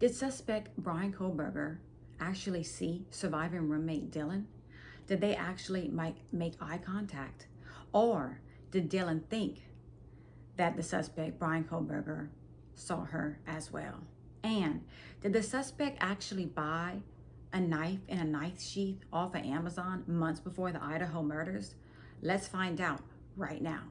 Did suspect Bryan Kohberger actually see surviving roommate Dylan? Did they actually make eye contact? Or did Dylan think that the suspect, Bryan Kohberger, saw her as well? And did the suspect actually buy a knife and a knife sheath off of Amazon months before the Idaho murders? Let's find out right now.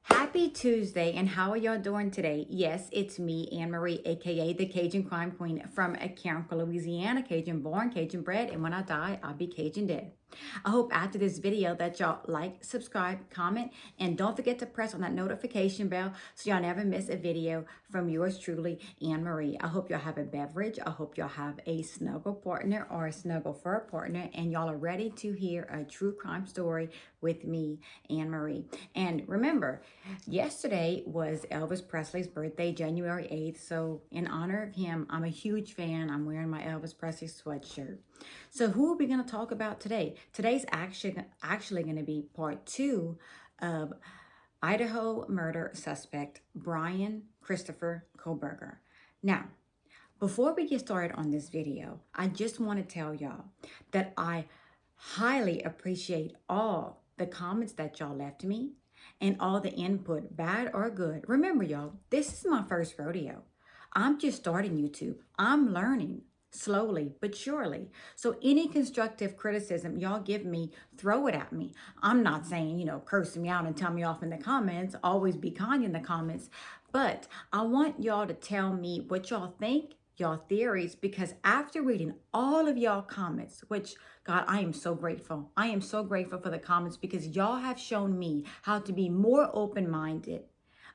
Happy Tuesday, and how are y'all doing today? Yes, it's me, Anne Marie, aka the Cajun Crime Queen from Carrico, Louisiana. Cajun born, Cajun bred, and when I die, I'll be Cajun dead. I hope after this video that y'all like, subscribe, comment, and don't forget to press on that notification bell so y'all never miss a video from yours truly, Anne Marie. I hope y'all have a beverage. I hope y'all have a snuggle partner or a snuggle fur partner, and y'all are ready to hear a true crime story with me, Anne Marie. And remember, yesterday was Elvis Presley's birthday, January 8th. So in honor of him, I'm a huge fan. I'm wearing my Elvis Presley sweatshirt. So who are we going to talk about today? Today's actually going to be part 2 of Idaho murder suspect Bryan Christopher Kohberger. Now, before we get started on this video, I just want to tell y'all that I highly appreciate all the comments that y'all left me and all the input, bad or good. Remember, y'all, this is my first rodeo. I'm just starting YouTube. I'm learning slowly but surely. So any constructive criticism y'all give me, throw it at me. I'm not saying, curse me out and tell me off in the comments. Always be kind in the comments. But I want y'all to tell me what y'all think, y'all theories, because after reading all of y'all comments, which God, I am so grateful. I am so grateful for the comments because y'all have shown me how to be more open-minded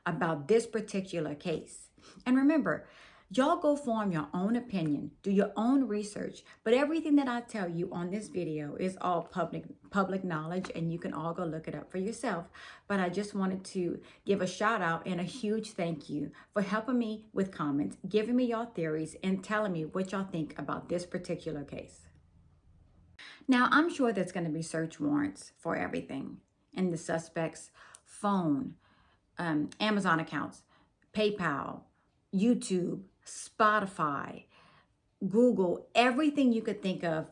about this particular case. And remember, y'all go form your own opinion, do your own research, but everything that I tell you on this video is all public knowledge, and you can all go look it up for yourself. But I just wanted to give a shout out and a huge thank you for helping me with comments, giving me your theories, and telling me what y'all think about this particular case. Now, I'm sure there's going to be search warrants for everything in the suspect's phone, Amazon accounts, PayPal, YouTube, Spotify, Google, everything you could think of.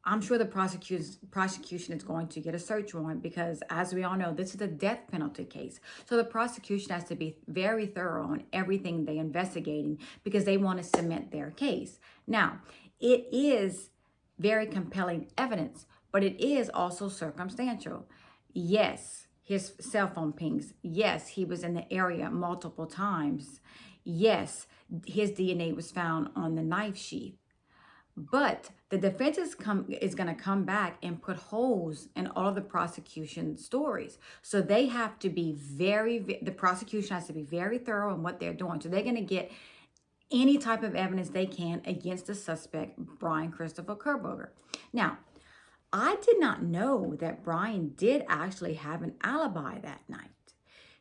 I'm sure the prosecution is going to get a search warrant because, as we all know, this is a death penalty case. So the prosecution has to be very thorough on everything they're investigating because they want to cement their case. Now, it is very compelling evidence, but it is also circumstantial. Yes, his cell phone pings. Yes, he was in the area multiple times. Yes, his DNA was found on the knife sheath. But the defense is going to come back and put holes in all of the prosecution stories. So they have to be the prosecution has to be very thorough in what they're doing. So they're going to get any type of evidence they can against the suspect, Bryan Christopher Kohberger. Now, I did not know that Bryan did actually have an alibi that night.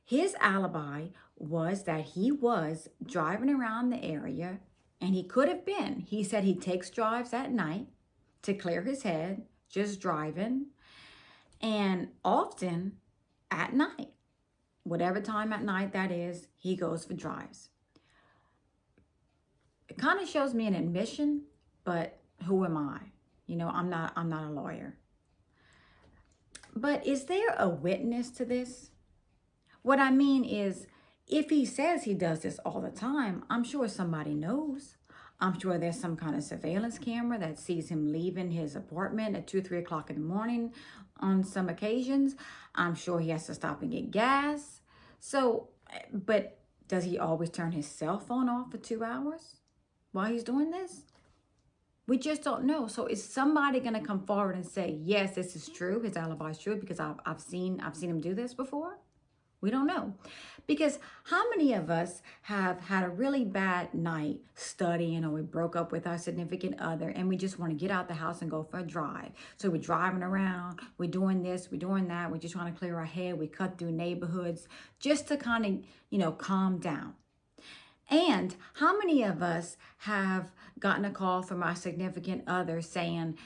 His alibi was that he was driving around the area, and he could have been. He said he takes drives at night to clear his head, just driving, and often at night, whatever time at night that is, he goes for drives. It kind of shows me an admission, but who am I? I'm not a lawyer. But is there a witness to this? What I mean is, if he says he does this all the time, I'm sure somebody knows. I'm sure there's some kind of surveillance camera that sees him leaving his apartment at 2, 3 o'clock in the morning on some occasions. I'm sure he has to stop and get gas. So, but does he always turn his cell phone off for 2 hours while he's doing this? We just don't know. So is somebody going to come forward and say, yes, this is true, his alibi is true, because I've seen him do this before? We don't know. Because how many of us have had a really bad night studying, or we broke up with our significant other and we just want to get out the house and go for a drive? So we're driving around, we're doing this, we're doing that, we're just trying to clear our head, we cut through neighborhoods just to kind of, calm down. And how many of us have gotten a call from our significant other saying,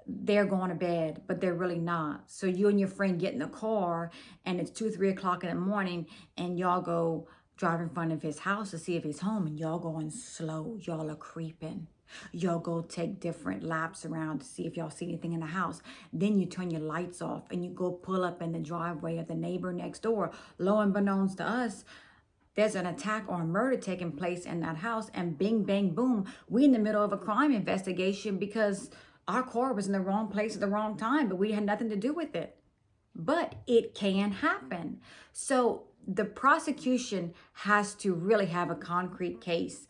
they're going to bed, but they're really not. So you and your friend get in the car and it's 2, 3 o'clock in the morning and y'all go drive in front of his house to see if he's home, and y'all going slow. Y'all are creeping. Y'all go take different laps around to see if y'all see anything in the house. Then you turn your lights off and you go pull up in the driveway of the neighbor next door. Lo and beknownst to us, there's an attack or a murder taking place in that house, and bing, bang, boom, we in the middle of a crime investigation because our car was in the wrong place at the wrong time, but we had nothing to do with it. But it can happen. So the prosecution has to really have a concrete case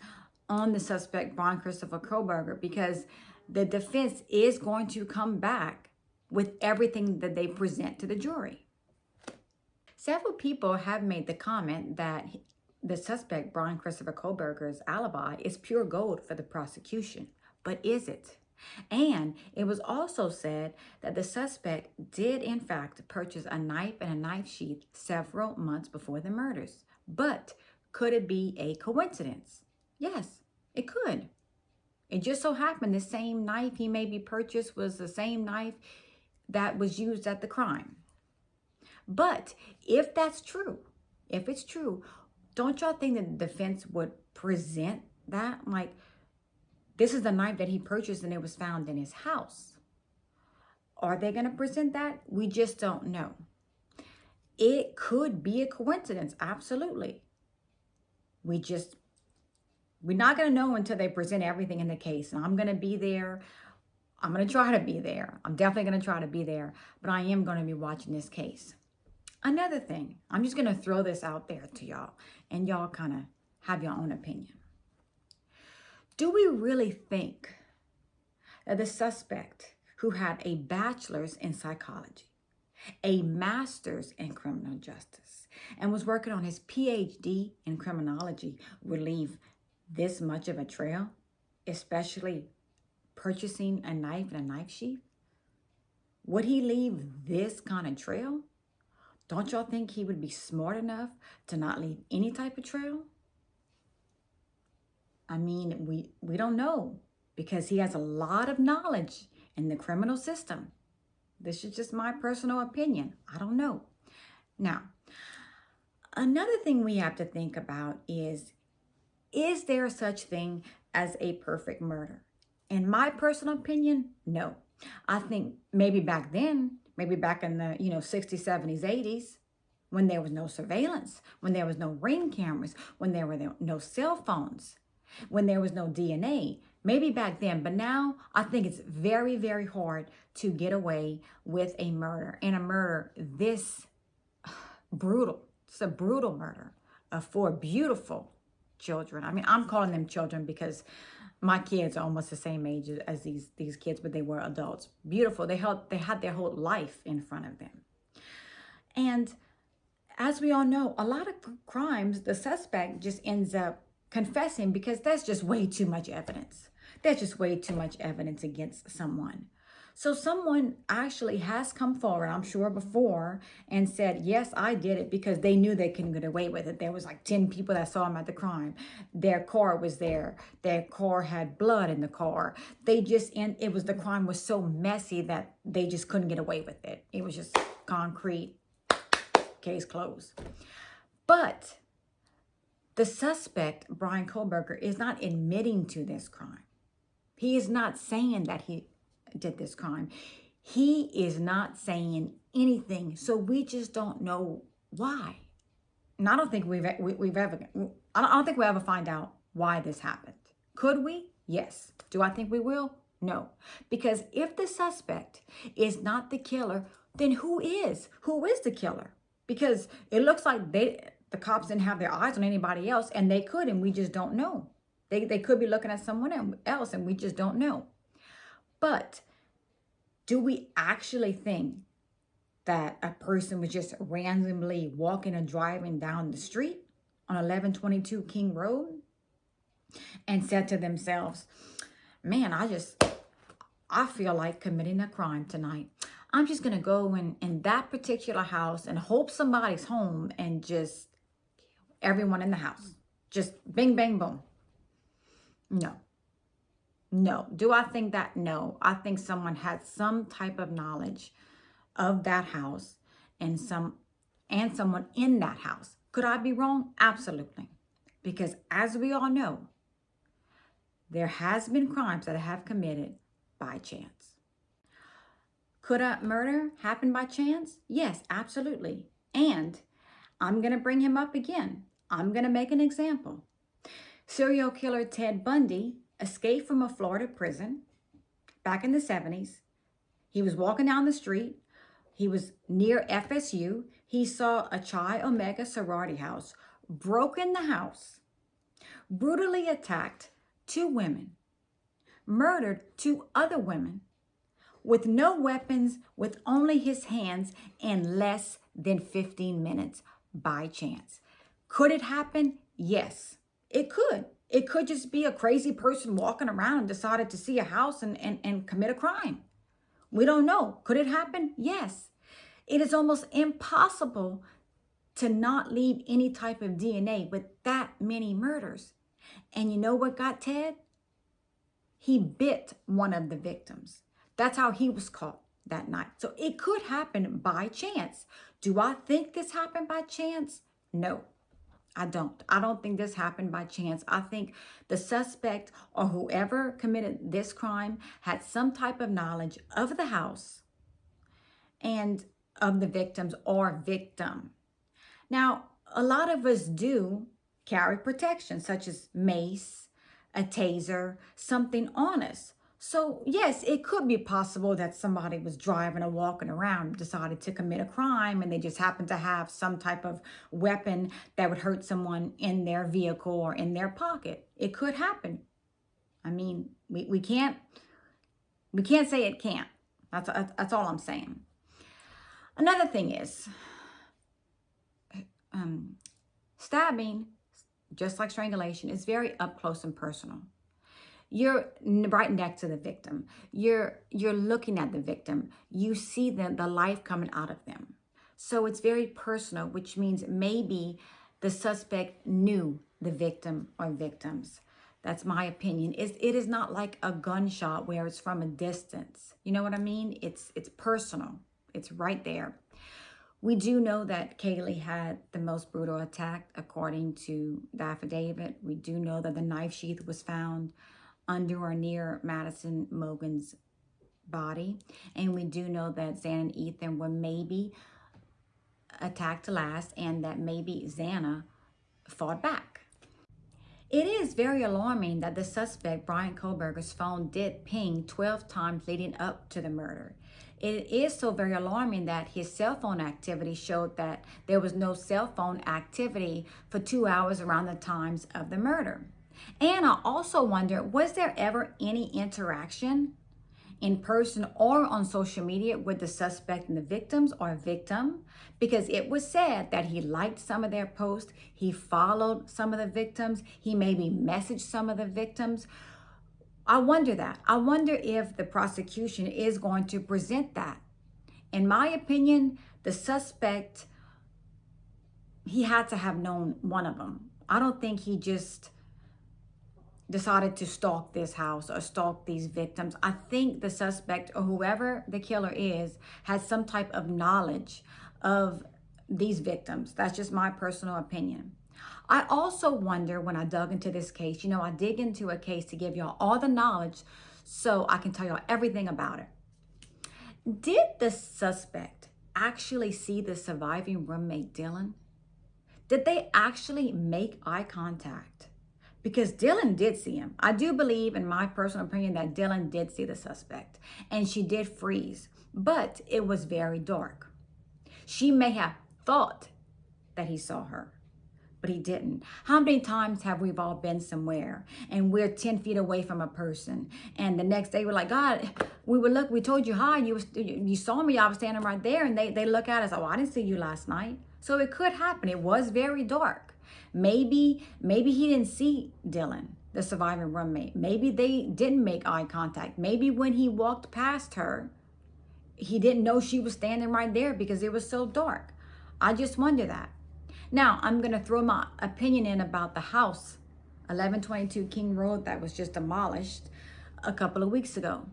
on the suspect, Bryan Christopher Kohberger, because the defense is going to come back with everything that they present to the jury. Several people have made the comment that the suspect, Bryan Christopher Kohberger's alibi, is pure gold for the prosecution. But is it? And it was also said that the suspect did, in fact, purchase a knife and a knife sheath several months before the murders. But could it be a coincidence? Yes, it could. It just so happened the same knife he maybe purchased was the same knife that was used at the crime. But if that's true, if it's true, don't y'all think that the defense would present that? Like, this is the knife that he purchased and it was found in his house. Are they going to present that? We just don't know. It could be a coincidence, absolutely. We're not going to know until they present everything in the case. And I'm going to be there. I'm going to try to be there. I'm definitely going to try to be there. But I am going to be watching this case. Another thing, I'm just going to throw this out there to y'all, and y'all kind of have your own opinion. Do we really think that the suspect who had a bachelor's in psychology, a master's in criminal justice, and was working on his PhD in criminology would leave this much of a trail, especially purchasing a knife and a knife sheath? Would he leave this kind of trail? Don't y'all think he would be smart enough to not leave any type of trail? I mean, we don't know, because he has a lot of knowledge in the criminal system. This is just my personal opinion. I don't know. Now, another thing we have to think about is there such thing as a perfect murder? In my personal opinion, no. I think maybe back then, maybe back in the 60s, 70s, 80s, when there was no surveillance, when there was no ring cameras, when there were no cell phones, when there was no DNA, maybe back then. But now I think it's very, very hard to get away with a murder, and a murder this brutal. It's a brutal murder of 4 beautiful children. I mean, I'm calling them children because my kids are almost the same age as these kids, but they were adults. Beautiful. They had their whole life in front of them. And as we all know, a lot of crimes, the suspect just ends up confessing because that's just way too much evidence. There's just way too much evidence against someone. So someone actually has come forward, I'm sure before, and said, yes, I did it, because they knew they couldn't get away with it. There was like 10 people that saw him at the crime. Their car was there. Their car had blood in the car. The crime was so messy that they just couldn't get away with it. It was just concrete, case closed. But the suspect, Bryan Kohberger, is not admitting to this crime. He is not saying that he did this crime. He is not saying anything, so we just don't know why. And I don't think we'll ever find out why this happened. Could we? Yes. Do I think we will? No. Because if the suspect is not the killer, then who is? Who is the killer? Because it looks like the cops didn't have their eyes on anybody else, and they could, and we just don't know. They could be looking at someone else, and we just don't know. But do we actually think that a person was just randomly walking or driving down the street on 1122 King Road and said to themselves, man, I feel like committing a crime tonight. I'm just going to go in that particular house and hope somebody's home and just everyone in the house. Just bing, bang, boom. No. No. Do I think that? No. I think someone had some type of knowledge of that house and someone in that house. Could I be wrong? Absolutely. Because as we all know, there has been crimes that have committed by chance. Could a murder happen by chance? Yes, absolutely. And I'm going to bring him up again. I'm going to make an example. Serial killer Ted Bundy escaped from a Florida prison back in the 70s. He was walking down the street. He was near FSU. He saw a Chi Omega sorority house, broke in the house, brutally attacked 2 women, murdered 2 other women with no weapons, with only his hands, in less than 15 minutes by chance. Could it happen? Yes, it could. It could just be a crazy person walking around and decided to see a house and commit a crime. We don't know. Could it happen? Yes. It is almost impossible to not leave any type of DNA with that many murders. And you know what got Ted? He bit one of the victims. That's how he was caught that night. So it could happen by chance. Do I think this happened by chance? No, I don't. I don't think this happened by chance. I think the suspect or whoever committed this crime had some type of knowledge of the house and of the victims or victim. Now, a lot of us do carry protection, such as mace, a taser, something on us. So yes, it could be possible that somebody was driving or walking around, decided to commit a crime, and they just happened to have some type of weapon that would hurt someone in their vehicle or in their pocket. It could happen. I mean, we can't say it can't. That's all I'm saying. Another thing is, stabbing, just like strangulation, is very up close and personal. You're right next to the victim. You're looking at the victim. You see the life coming out of them. So it's very personal, which means maybe the suspect knew the victim or victims. That's my opinion. It is not like a gunshot where it's from a distance. You know what I mean? It's personal. It's right there. We do know that Kaylee had the most brutal attack according to the affidavit. We do know that the knife sheath was found under or near Madison Mogen's body. And we do know that Xana and Ethan were maybe attacked last and that maybe Xana fought back. It is very alarming that the suspect, Bryan Kohberger's phone did ping 12 times leading up to the murder. It is so very alarming that his cell phone activity showed that there was no cell phone activity for 2 hours around the times of the murder. And I also wonder, was there ever any interaction in person or on social media with the suspect and the victims or victim? Because it was said that he liked some of their posts, he followed some of the victims, he maybe messaged some of the victims. I wonder that. I wonder if the prosecution is going to present that. In my opinion, the suspect, he had to have known one of them. I don't think he just decided to stalk this house or stalk these victims. I think the suspect or whoever the killer is has some type of knowledge of these victims. That's just my personal opinion. I also wonder, when I dug into this case, you know, I dig into a case to give y'all all the knowledge so I can tell y'all everything about it. Did the suspect actually see the surviving roommate, Dylan? Did they actually make eye contact? Because Dylan did see him. I do believe, in my personal opinion, that Dylan did see the suspect and she did freeze, but it was very dark. She may have thought that he saw her, but he didn't. How many times have we all been somewhere and we're 10 feet away from a person and the next day we're like, God, we told you hi, you saw me, I was standing right there, and they look at us, oh, I didn't see you last night. So it could happen. It was very dark. Maybe he didn't see Dylan, the surviving roommate. Maybe they didn't make eye contact. Maybe when he walked past her, he didn't know she was standing right there because it was so dark. I just wonder that. Now, I'm going to throw my opinion in about the house, 1122 King Road, that was just demolished. a couple of weeks ago.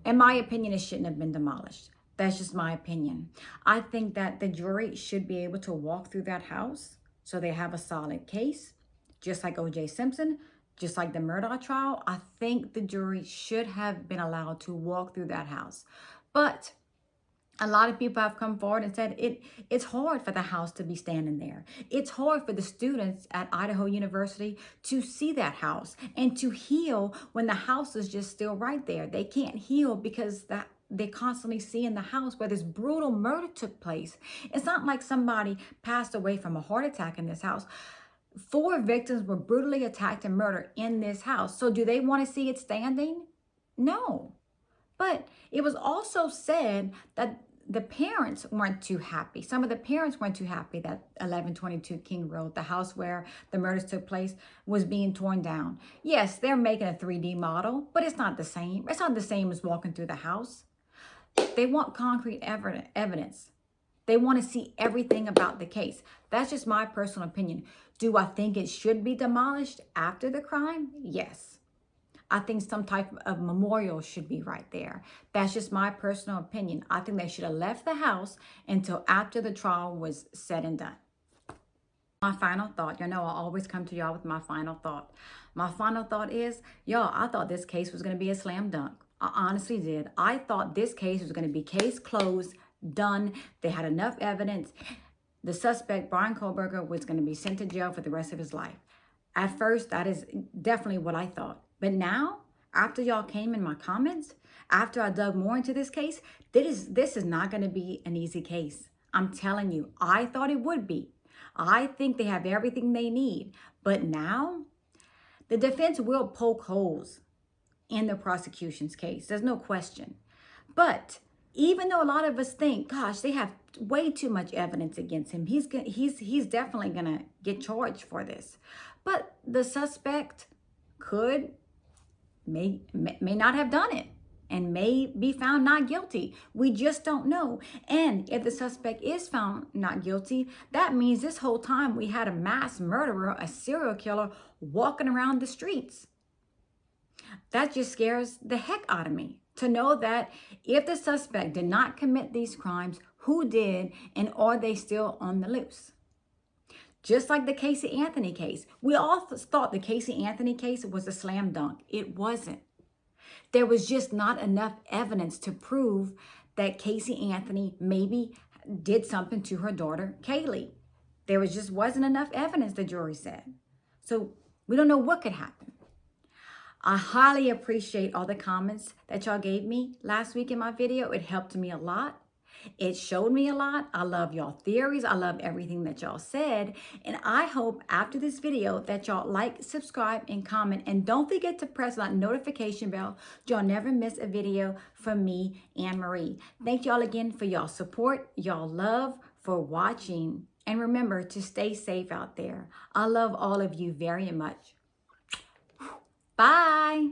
In my opinion, it shouldn't have been demolished. That's just my opinion. I think that the jury should be able to walk through that house so they have a solid case, just like O.J. Simpson, just like the Murdaugh trial. I think the jury should have been allowed to walk through that house. But a lot of people have come forward and said it's hard for the house to be standing there. It's hard for the students at Idaho University to see that house and to heal when the house is just still right there. They can't heal because they constantly see in the house where this brutal murder took place. It's not like somebody passed away from a heart attack in this house. 4 victims were brutally attacked and murdered in this house. So do they want to see it standing? No. But it was also said that the parents weren't too happy. Some of the parents weren't too happy that 1122 King Road, the house where the murders took place, was being torn down. Yes, they're making a 3D model, but it's not the same. It's not the same as walking through the house. They want concrete evidence. They want to see everything about the case. That's just my personal opinion. Do I think it should be demolished after the crime? Yes. I think some type of memorial should be right there. That's just my personal opinion. I think they should have left the house until after the trial was said and done. My final thought, I always come to y'all with my final thought. My final thought is, y'all, I thought this case was going to be a slam dunk. I honestly did. I thought this case was going to be case closed, done. They had enough evidence. The suspect, Bryan Kohberger, was going to be sent to jail for the rest of his life. At first, that is definitely what I thought. But now, after y'all came in my comments, after I dug more into this case, this is not going to be an easy case. I'm telling you, I thought it would be. I think they have everything they need. But now, the defense will poke holes in the prosecution's case. There's no question. But even though a lot of us think, gosh, they have way too much evidence against him, he's definitely going to get charged for this. But the suspect may not have done it and may be found not guilty. We just don't know. And if the suspect is found not guilty, that means this whole time we had a mass murderer, a serial killer, walking around the streets. That just scares the heck out of me, to know that if the suspect did not commit these crimes, who did, and are they still on the loose? Just like the Casey Anthony case. We all thought the Casey Anthony case was a slam dunk. It wasn't. There was just not enough evidence to prove that Casey Anthony maybe did something to her daughter, Kaylee. There just wasn't enough evidence, the jury said. So we don't know what could happen. I highly appreciate all the comments that y'all gave me last week in my video. It helped me a lot. It showed me a lot. I love y'all theories. I love everything that y'all said. And I hope after this video that y'all like, subscribe, and comment. And don't forget to press that notification bell so y'all never miss a video from me, Anne Marie. Thank y'all again for y'all support, y'all love, for watching. And remember to stay safe out there. I love all of you very much. Bye.